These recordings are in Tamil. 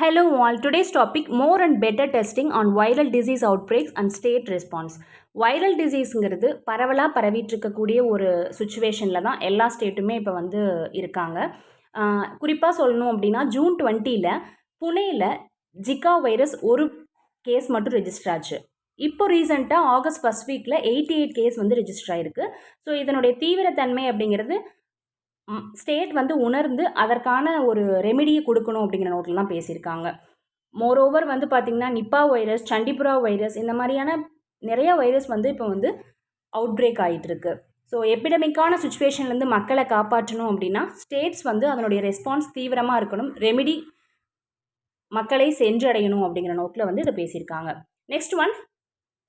Hello all, today's topic more and better testing on viral disease outbreaks and state response. Viral டிசீஸுங்கிறது பரவலாக பரவிட்டு இருக்கக்கூடிய ஒரு சுச்சுவேஷனில் தான் எல்லா ஸ்டேட்டுமே இப்போ வந்து இருக்காங்க. குறிப்பாக சொல்லணும் அப்படின்னா ஜூன் 20ல் புனேயில் ஜிகா வைரஸ் ஒரு கேஸ் மட்டும் ரெஜிஸ்டர் ஆச்சு. இப்போ ரீசெண்டாக ஆகஸ்ட் ஃபர்ஸ்ட் வீக்கில் 88 கேஸ் வந்து ரெஜிஸ்டர் ஆகிருக்கு. ஸோ இதனுடைய தீவிரத்தன்மை அப்படிங்கிறது ஸ்டேட் வந்து உணர்ந்து அதற்கான ஒரு ரெமிடியை கொடுக்கணும் அப்படிங்கிற நோட்டில் பேசியிருக்காங்க. மோரோவர் வந்து பார்த்திங்கன்னா நிப்பா வைரஸ், சண்டிபுரா வைரஸ் இந்த மாதிரியான நிறைய வைரஸ் வந்து இப்போ வந்து அவுட் பிரேக் ஆகிட்டு இருக்கு. ஸோ எபிடமிக்கான சுச்சுவேஷன்லேருந்து மக்களை காப்பாற்றணும் அப்படின்னா ஸ்டேட்ஸ் வந்து அதனுடைய ரெஸ்பான்ஸ் தீவிரமாக இருக்கணும், ரெமிடி மக்களை சென்றடையணும் அப்படிங்கிற நோக்கில் வந்து இதை பேசியிருக்காங்க. Next one,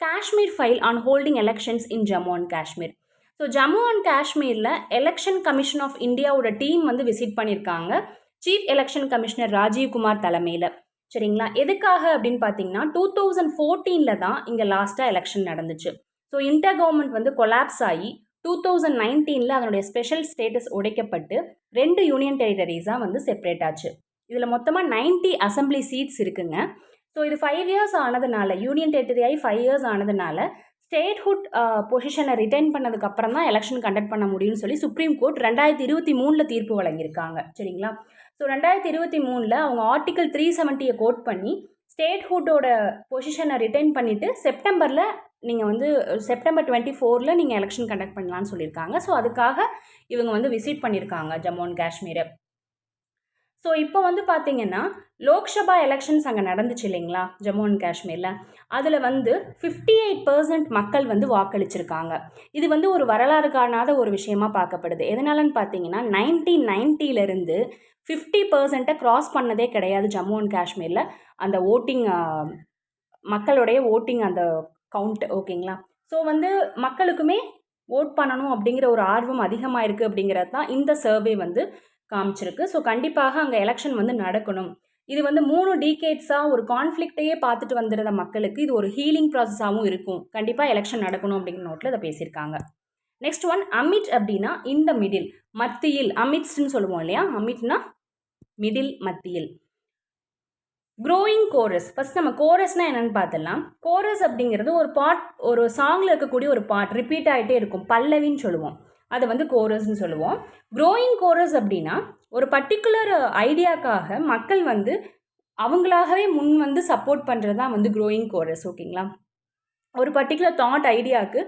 Kashmir file on holding elections in Jammu and Kashmir. So Jammu and காஷ்மீரில் எலெக்ஷன் கமிஷன் ஆஃப் இந்தியாவோட டீம் வந்து விசிட் பண்ணியிருக்காங்க, சீஃப் எலெக்ஷன் கமிஷனர் ராஜீவ்குமார் தலைமையில். சரிங்களா? எதுக்காக அப்படின்னு பார்த்தீங்கன்னா 2014 தான் இங்கே லாஸ்ட்டாக எலெக்ஷன் நடந்துச்சு. ஸோ இன்டர் கவர்மெண்ட் வந்து கொலாப்ஸ் ஆகி 2019 அதனுடைய ஸ்பெஷல் ஸ்டேட்டஸ் உடைக்கப்பட்டு 2 யூனியன் டெரிட்டரிஸாக வந்து செப்பரேட் ஆச்சு. இதில் மொத்தமாக 90 அசம்பிளி சீட்ஸ் இருக்குங்க. ஸோ இது 5 இயர்ஸ் ஆனதுனால, யூனியன் டெரிட்டரி ஆகி 5 இயர்ஸ் ஆனதுனால ஸ்டேட்ஹுட் பொசிஷனை ரிட்டைன் பண்ணதுக்கப்புறம் தான் எலெக்ஷன் கண்டக்ட் பண்ண முடியும்னு சொல்லி சுப்ரீம் கோர்ட் 2023 தீர்ப்பு வழங்கியிருக்காங்க. சரிங்களா? ஸோ 2023 அவங்க ஆர்டிகல் 370 கோட் பண்ணி ஸ்டேட்ஹுட்டோட பொசிஷனை ரிட்டைன் பண்ணிவிட்டு செப்டம்பர் 24 நீங்கள் எலெக்ஷன் கண்டக்ட் பண்ணலான்னு சொல்லியிருக்காங்க. ஸோ அதுக்காக இவங்க வந்து விசிட் பண்ணியிருக்காங்க ஜம்மு அண்ட் காஷ்மீரை. ஸோ இப்போ வந்து பார்த்தீங்கன்னா லோக்சபா எலெக்ஷன்ஸ் அங்கே நடந்துச்சு இல்லைங்களா ஜம்மு அண்ட் காஷ்மீரில். அதில் வந்து 58% மக்கள் வந்து வாக்களிச்சிருக்காங்க. இது வந்து ஒரு வரலாறு காணாத ஒரு விஷயமா பார்க்கப்படுது. எதனாலன்னு பார்த்தீங்கன்னா 1990 50% க்ராஸ் பண்ணதே கிடையாது ஜம்மு அண்ட் காஷ்மீரில் அந்த ஓட்டிங், மக்களுடைய ஓட்டிங் அந்த கவுண்ட். ஓகேங்களா? ஸோ வந்து மக்களுக்குமே ஓட் பண்ணணும் அப்படிங்கிற ஒரு ஆர்வம் அதிகமாக இருக்குது அப்படிங்கிறது தான் இந்த சர்வே வந்து காமிச்சிருக்கு. ஸோ கண்டிப்பாக அங்கே எலெக்ஷன் வந்து நடக்கணும். இது வந்து 3 டீகேட்ஸாக ஒரு கான்ஃப்ளிக்டையே பார்த்துட்டு வந்திருந்த மக்களுக்கு இது ஒரு ஹீலிங் ப்ராசஸாகவும் இருக்கும். கண்டிப்பாக எலெக்ஷன் நடக்கணும் அப்படிங்கிற நோட்டில் இதை பேசியிருக்காங்க. நெக்ஸ்ட் ஒன், அமிட் அப்படின்னா இந்த மிடில், மத்தியில். அமிட்ஸ்ன்னு சொல்லுவோம் இல்லையா? அமிட்னா மிடில், மத்தியில். Growing chorus. ஃபர்ஸ்ட் நம்ம கோரஸ்னால் என்னென்னு பார்த்துடலாம். கோரஸ் அப்படிங்கிறது ஒரு பாட், ஒரு சாங்கில் இருக்கக்கூடிய ஒரு பாட் ரிப்பீட் ஆகிட்டே இருக்கும், பல்லவின்னு சொல்லுவோம். அதை வந்து கோரஸ்ன்னு சொல்லுவோம். க்ரோயிங் கோரஸ் அப்படின்னா ஒரு பர்டிகுலர் ஐடியாக்காக மக்கள் வந்து அவங்களாகவே முன் வந்து சப்போர்ட் பண்ணுறது தான் வந்து க்ரோயிங் கோரஸ். ஓகேங்களா? ஒரு பர்டிகுலர் தாட் ஐடியாவுக்கு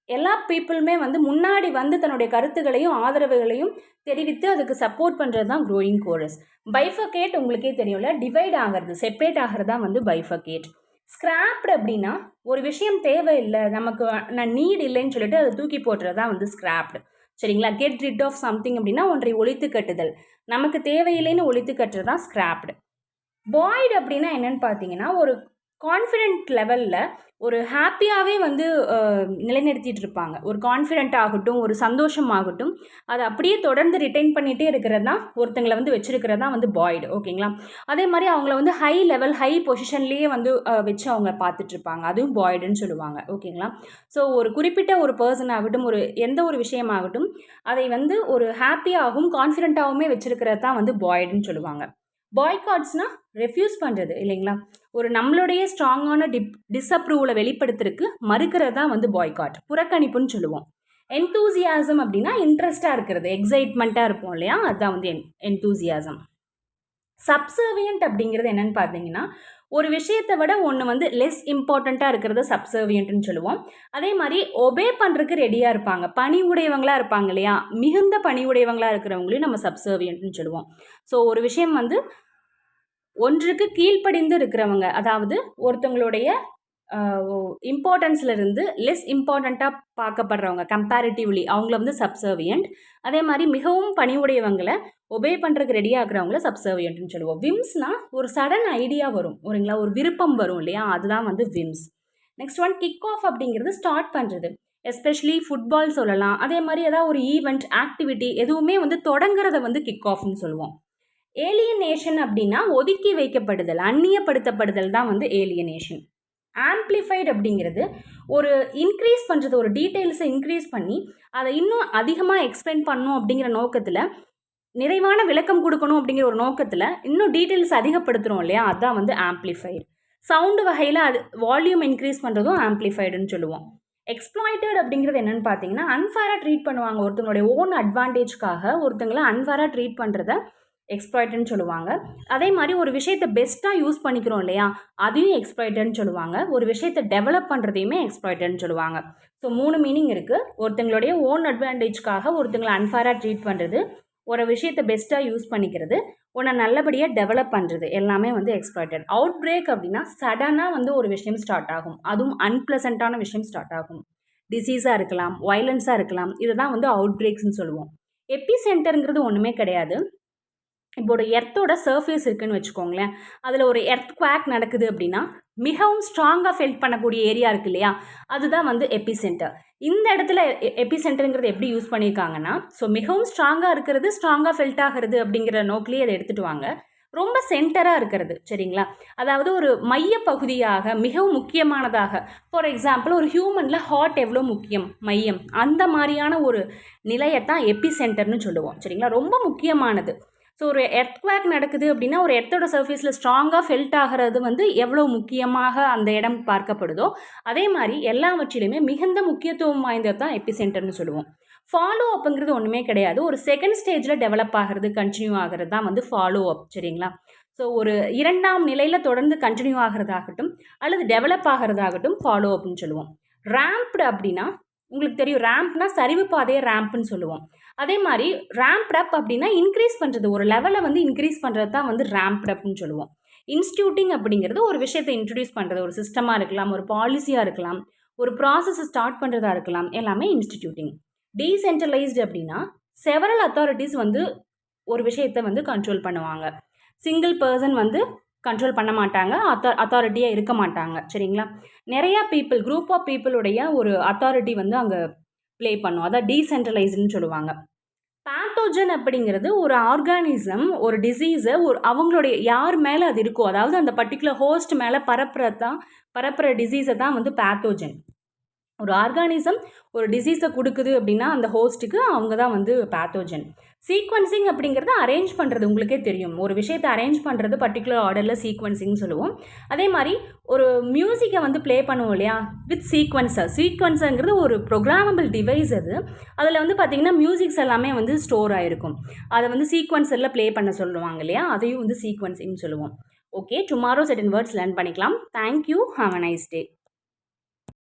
எல்லா பீப்புளுமே வந்து முன்னாடி வந்து தன்னுடைய கருத்துக்களையும் ஆதரவுகளையும் தெரிவித்து அதுக்கு சப்போர்ட் பண்ணுறது தான் க்ரோயிங் கோரஸ். பைஃபகேட் உங்களுக்கே தெரியும்ல, டிவைட் ஆகிறது, செப்பரேட் ஆகிறது தான் வந்து பைஃபகேட். ஸ்கிராப்டு அப்படின்னா ஒரு விஷயம் தேவையில்லை, நமக்கு நான் நீட் இல்லைன்னு சொல்லிட்டு அதை தூக்கி போட்டுறது தான் வந்து ஸ்கிராப்டு. சரிங்களா? கெட் ரிட் ஆஃப் சம்திங் அப்படின்னா ஒன்றை ஒழித்து கட்டுதல், நமக்கு தேவையில்லைன்னு ஒழித்து கட்டுறது தான் ஸ்கிராப்டு. பாய்டு அப்படின்னா என்னன்னு பார்த்தீங்கன்னா ஒரு கான்ஃபிடென்ட் லெவலில் ஒரு ஹாப்பியாகவே வந்து நிலைநிறுத்திட்டு இருப்பாங்க. ஒரு கான்ஃபிடென்ட் ஆகட்டும், ஒரு சந்தோஷம் ஆகட்டும், அதை அப்படியே தொடர்ந்து ரிட்டைன் பண்ணிகிட்டே இருக்கிறது தான் ஒருத்தங்களை வந்து வச்சுருக்கிறது தான் வந்து பாய்டு. ஓகேங்களா? அதே மாதிரி அவங்கள வந்து ஹை லெவல், ஹை பொசிஷன்லேயே வந்து வச்சு அவங்க பார்த்துட்ருப்பாங்க, அதுவும் பாய்டுன்னு சொல்லுவாங்க. ஓகேங்களா? ஸோ ஒரு குறிப்பிட்ட ஒரு பர்சன் ஆகட்டும், ஒரு எந்த ஒரு விஷயமாகட்டும், அதை வந்து ஒரு ஹாப்பியாகவும் கான்ஃபிடென்ட்டாகவுமே வச்சுருக்கிறது தான் வந்து பாய்டுன்னு சொல்லுவாங்க. பாய்காட்ஸ்னால் ரெஃப்யூஸ் பண்ணுறது இல்லைங்களா? ஒரு நம்மளுடைய ஸ்ட்ராங்கான டிஸ்அப்ரூவலை வெளிப்படுத்துறதுக்கு மறுக்கிறது தான் வந்து பாய்காட், புறக்கணிப்புன்னு சொல்லுவோம். என்தூசியாசம் அப்படின்னா இன்ட்ரெஸ்டாக இருக்கிறது, எக்ஸைட்மெண்ட்டாக இருப்போம் இல்லையா? அதுதான் வந்து என்தூசியாசம். சப்சர்வியன்ட் அப்படிங்கிறது என்னென்னு பார்த்தீங்கன்னா ஒரு விஷயத்தை விட ஒன்று வந்து லெஸ் இம்பார்ட்டண்ட்டாக இருக்கிறத சப்சர்வியன்ட்னு சொல்லுவோம். அதே மாதிரி ஒபே பண்ணுறதுக்கு ரெடியாக இருப்பாங்க, பணி உடையவங்களாக இருப்பாங்க இல்லையா? மிகுந்த பணி உடையவங்களாக இருக்கிறவங்களையும் நம்ம சப்சர்வியன்ட்னு சொல்லுவோம். ஸோ ஒரு விஷயம் வந்து ஒன்றுக்கு கீழ்ப்படிந்து இருக்கிறவங்க, அதாவது ஒருத்தவங்களுடைய இம்பார்ட்டன்ஸ்லேருந்து லெஸ் இம்பார்ட்டண்ட்டாக பார்க்கப்படுறவங்க கம்பேரிட்டிவ்லி, அவங்கள வந்து சப்சர்வியன்ட். அதே மாதிரி மிகவும் பணிவுடையவங்களை ஒபே பண்ணுறதுக்கு ரெடியாக இருக்கிறவங்கள சப்சர்வியன்ட்னு சொல்லுவோம். விம்ஸ்னால் ஒரு சடன் ஐடியா வரும் இல்லைங்களா, ஒரு விருப்பம் வரும் இல்லையா, அதுதான் வந்து whims. Next one, kick of அப்படிங்கிறது ஸ்டார்ட் பண்ணுறது, எஸ்பெஷலி ஃபுட்பால் சொல்லலாம். அதே மாதிரி ஏதாவது ஒரு ஈவெண்ட், ஆக்டிவிட்டி எதுவுமே வந்து தொடங்குறத வந்து கிக் ஆஃப்னு சொல்லுவோம். ஏலியனேஷன் அப்படின்னா ஒதுக்கி வைக்கப்படுதல், அந்நியப்படுத்தப்படுதல் தான் வந்து ஏலியனேஷன். ஆம்ப்ளிஃபைடு அப்படிங்கிறது ஒரு இன்க்ரீஸ் பண்ணுறது, ஒரு டீட்டெயில்ஸை இன்க்ரீஸ் பண்ணி அதை இன்னும் அதிகமாக எக்ஸ்பிளைன் பண்ணணும் அப்படிங்கிற நோக்கத்தில் நிறைவான விளக்கம் கொடுக்கணும் அப்படிங்கிற ஒரு நோக்கத்தில் இன்னும் டீட்டெயில்ஸ் அதிகப்படுத்துகிறோம் இல்லையா, அதுதான் வந்து ஆம்ப்ளிஃபைடு. சவுண்டு வகையில் அது வால்யூம் இன்க்ரீஸ் பண்ணுறதும் ஆம்ப்ளிஃபைடுன்னு சொல்லுவோம். எக்ஸ்ப்ளாய்டட் அப்படிங்கிறது என்னென்னு பார்த்தீங்கன்னா, அன்ஃபேராக ட்ரீட் பண்ணுவாங்க. ஒருத்தங்களுடைய ஓன் அட்வான்டேஜ்க்காக ஒருத்தங்களை அன்ஃபேராக ட்ரீட் பண்ணுறத எக்ஸ்ப்ளாய்டட்னு சொல்லுவாங்க. அதே மாதிரி ஒரு விஷயத்தை பெஸ்ட்டாக யூஸ் பண்ணிக்கிறோம் இல்லையா, அதையும் எக்ஸ்ப்ளாய்டட்னு சொல்லுவாங்க. ஒரு விஷயத்தை டெவலப் பண்ணுறதையுமே எக்ஸ்ப்ளாய்டட்னு சொல்லுவாங்க. ஸோ 3 மீனிங் இருக்குது. ஒருத்தங்களுடைய ஓன் அட்வான்டேஜ்க்காக ஒருத்தங்களை அன்ஃபேராக ட்ரீட் பண்ணுறது, ஒரு விஷயத்தை பெஸ்ட்டாக யூஸ் பண்ணிக்கிறது, உன்னை நல்லபடியாக டெவலப் பண்ணுறது, எல்லாமே வந்து எக்ஸ்ப்ளாய்டட். அவுட் பிரேக் அப்படின்னா சடனாக வந்து ஒரு விஷயம் ஸ்டார்ட் ஆகும், அதுவும் அன்பிளசண்ட்டான விஷயம் ஸ்டார்ட் ஆகும். டிசீஸாக இருக்கலாம், வயலன்ஸாக இருக்கலாம். இதை தான் வந்து அவுட் பிரேக்ஸ்ன்னு சொல்லுவோம். எபி சென்டருங்கிறது ஒன்றுமே கிடையாது. இப்போ ஒரு எர்த்தோட சர்ஃபேஸ் இருக்குன்னு வச்சுக்கோங்களேன், அதில் ஒரு எர்த் குவாக் நடக்குது அப்படின்னா மிகவும் ஸ்ட்ராங்காக ஃபெல்ட் பண்ணக்கூடிய ஏரியா இருக்குது இல்லையா, அதுதான் வந்து எபி சென்டர். இந்த இடத்துல எபி சென்டருங்கிறது எப்படி யூஸ் பண்ணியிருக்காங்கன்னா, ஸோ மிகவும் ஸ்ட்ராங்காக இருக்கிறது, ஸ்ட்ராங்காக ஃபெல்ட் ஆகிறது அப்படிங்கிற நோக்கிலேயே அதை எடுத்துகிட்டு வாங்க. ரொம்ப சென்டராக இருக்கிறது, சரிங்களா, அதாவது ஒரு மைய பகுதியாக மிகவும் முக்கியமானதாக. ஃபார் எக்ஸாம்பிள் ஒரு ஹியூமனில் ஹார்ட் எவ்வளோ முக்கியம், மையம், அந்த மாதிரியான ஒரு நிலையத்தான் எபி சென்டர்னு சொல்லுவோம், சரிங்களா, ரொம்ப முக்கியமானது. ஸோ ஒரு எர்த்குவேக் நடக்குது அப்படின்னா ஒரு எர்த்தோட சர்ஃபேஸில் ஸ்ட்ராங்காக ஃபெல்ட் ஆகிறது வந்து எவ்வளோ முக்கியமாக அந்த இடம் பார்க்கப்படுதோ, அதே மாதிரி எல்லாவற்றிலுமே மிகுந்த முக்கியத்துவம் வாய்ந்தது தான் எபி சென்டர்னு சொல்லுவோம். ஃபாலோ அப்புங்கிறது ஒன்றுமே கிடையாது. ஒரு செகண்ட் ஸ்டேஜில் டெவலப் ஆகிறது, கண்டினியூ ஆகிறது தான் வந்து ஃபாலோ அப், சரிங்களா. ஸோ ஒரு 2ஆம் நிலையில் தொடர்ந்து கண்டினியூ ஆகிறதாகட்டும் அல்லது டெவலப் ஆகிறதாகட்டும் ஃபாலோ அப்னு சொல்லுவோம். ரேம்ப்டு அப்படின்னா உங்களுக்கு தெரியும், ரேம்ப்னா சரிவு பாதையை ரேம்ப்னு சொல்லுவோம். அதே மாதிரி ரேம்ப்ட் அப் அப்படின்னா இன்க்ரீஸ் பண்ணுறது, ஒரு லெவலை வந்து இன்க்ரீஸ் பண்ணுறது தான் வந்து ரேம்ப்ட் அப்னு சொல்லுவோம். இன்ஸ்டியூட்டிங் அப்படிங்கிறது ஒரு விஷயத்தை இன்ட்ரடியூஸ் பண்ணுறது, ஒரு சிஸ்டமாக இருக்கலாம், ஒரு பாலிசியாக இருக்கலாம், ஒரு ப்ராசஸை ஸ்டார்ட் பண்ணுறதா இருக்கலாம், எல்லாமே இன்ஸ்டிடியூட்டிங். டீசென்ட்ரலைஸ்டு அப்படின்னா செவரல் அத்தாரிட்டிஸ் வந்து ஒரு விஷயத்தை வந்து கண்ட்ரோல் பண்ணுவாங்க. சிங்கிள் பர்சன் வந்து கண்ட்ரோல் பண்ண மாட்டாங்க, அத்தாரிட்டியாக இருக்க மாட்டாங்க, சரிங்களா. நிறையா பீப்புள், குரூப் ஆஃப் பீப்புளுடைய ஒரு அத்தாரிட்டி வந்து அங்கே ப்ளே பண்ணும், அதான் டீசென்ட்ரலைஸ்டுன்னு சொல்லுவாங்க. பேத்தோஜன் அப்படிங்கிறது ஒரு ஆர்கானிசம், ஒரு டிசீஸை அவங்களுடைய யார் மேலே அது இருக்கோ, அதாவது அந்த பர்டிகுலர் ஹோஸ்ட் மேலே பரப்புற டிசீஸை தான் வந்து பேத்தோஜன். ஒரு ஆர்கானிசம் ஒரு டிசீஸை கொடுக்குது அப்படின்னா அந்த ஹோஸ்ட்டுக்கு அவங்க தான் வந்து பேத்தோஜன். சீக்வன்சிங் அப்படிங்கிறது அரேஞ்ச் பண்ணுறது, உங்களுக்கே தெரியும், ஒரு விஷயத்தை அரேஞ்ச் பண்ணுறது பர்டிகுலர் ஆர்டரில் சீக்வன்சிங் சொல்லுவோம். அதே மாதிரி ஒரு மியூசிக்கை வந்து ப்ளே பண்ணுவோம் இல்லையா வித் சீக்வன்ஸருங்கிறது ஒரு ப்ரோக்ராமபிள் டிவைஸ். அதில் வந்து பார்த்திங்கன்னா மியூசிக்ஸ் எல்லாமே வந்து ஸ்டோர் ஆகிருக்கும், அதை வந்து சீக்வன்சரில் ப்ளே பண்ண சொல்லுவாங்க இல்லையா, அதையும் வந்து சீக்வன்சிங்னு சொல்லுவோம். Okay, tomorrow set in words learn பண்ணிக்கலாம். Thank you, have a nice day.